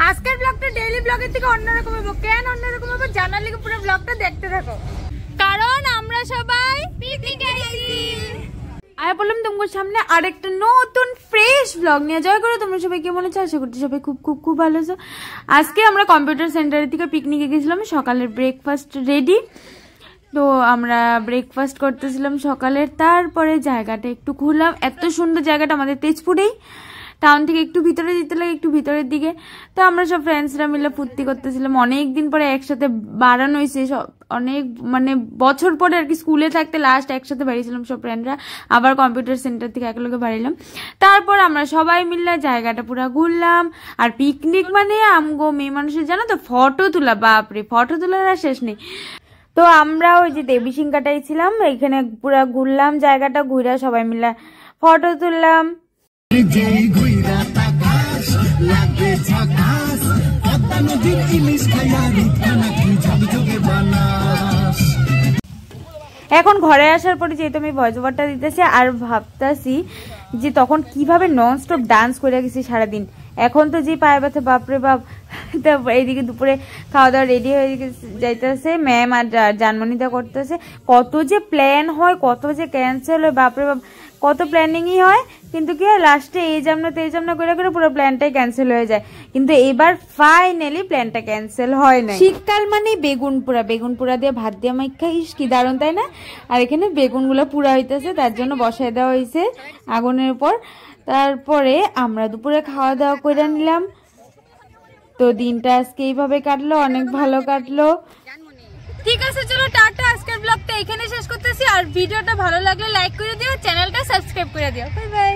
আজকের ব্লগটা ডেইলি ব্লগের থেকে অন্যরকম হবে। কেন অন্যরকম হবে জানার লিগে পুরো ব্লগটা দেখতে থাকো, কারণ আমরা সবাই পিকনিকে গেছি। আর বললাম তোমার সামনে আরেকটা নতুন ফ্রেশ ব্লগ নিয়ে। জয় করো, তোমরা সবাই কেমন আছো? আশা করছি সবাই খুব খুব খুব ভালো আছো। আজকে আমরা কম্পিউটার সেন্টারের থেকে পিকনিকে গেছিলাম। সকালের ব্রেকফাস্ট রেডি, তো আমরা ব্রেকফাস্ট করতেছিলাম সকালের। তারপরে জায়গাটা একটু ঘুরলাম। এত সুন্দর জায়গাটা, আমাদের তেজপুরেই, টাউন থেকে একটু ভিতরে যেতে লাগে, একটু ভিতরের দিকে। তো আমরা সব ফ্রেন্ডসরা মিলে ফুর্তি করতেছিলাম। অনেকদিন পরে একসাথে বাড়ানো হয়েছে, সব অনেক মানে বছর পরে আর কি। স্কুলে থাকতে লাস্ট একসাথে বাড়িয়েছিলাম সব ফ্রেন্ডরা, আবার কম্পিউটার সেন্টার থেকে একলগে বাড়িলাম। তারপর আমরা সবাই মিলে জায়গাটা পুরো ঘুরলাম। আর পিকনিক মানে আমগো মেয়ে মানুষের জানো তো ফটো তোলা, বাপরে ফটো তোলার আর শেষ নেই। তো আমরা ওই যে দেবীসিংহাটাই ছিলাম, এখানে পুরো ঘুরলাম জায়গাটা, ঘুরা সবাই মিলে ফটো তুললাম। এখন ঘরে আসার পরে যেহেতু আমি ভয়েস ওভারটা দিতেছি, আর ভাবতেছি যে তখন কিভাবে নন স্টপ ডান্স করে গেছি সারাদিন। এখন তো যে পায়ে ব্যথা, বাপরে বাপ। এইদিকে দুপুরে খাওয়া দাওয়া রেডি হয়ে যাইতেছে, ম্যাম আর জানমনিদা করতেছে। কত যে প্ল্যান হয়, কত যে ক্যান্সেল হয়, বাপরে বাপ, কত প্ল্যানিংই হয়। কিন্তু কি হয়, লাস্টে এই যাম না করে করে পুরো প্ল্যানটাই ক্যান্সেল হয়ে যায়। কিন্তু এবার ফাইনালি প্ল্যানটা ক্যান্সেল হয় না। শীতকাল মানে বেগুন পোড়া দিয়ে ভাত দিয়ে মাইখা, ইস কি দারুণ, তাই না? আর এখানে বেগুনগুলো পুরা হইতেছে, তার জন্য বসাই দেওয়া হয়েছে আগুনের উপর। তারপরে আমরা দুপুরে খাওয়া দাওয়া করে নিলাম। তো দিনটা আজকে এইভাবে কাটলো, অনেক ভালো কাটলো। ঠিক আছে, চলো টাটা। আজকের ব্লগটা এখানে শেষ করতেছি। আর ভিডিওটা ভালো লাগলে লাইক করে দিও, চ্যানেলটা সাবস্ক্রাইব করে দিও। Bye bye.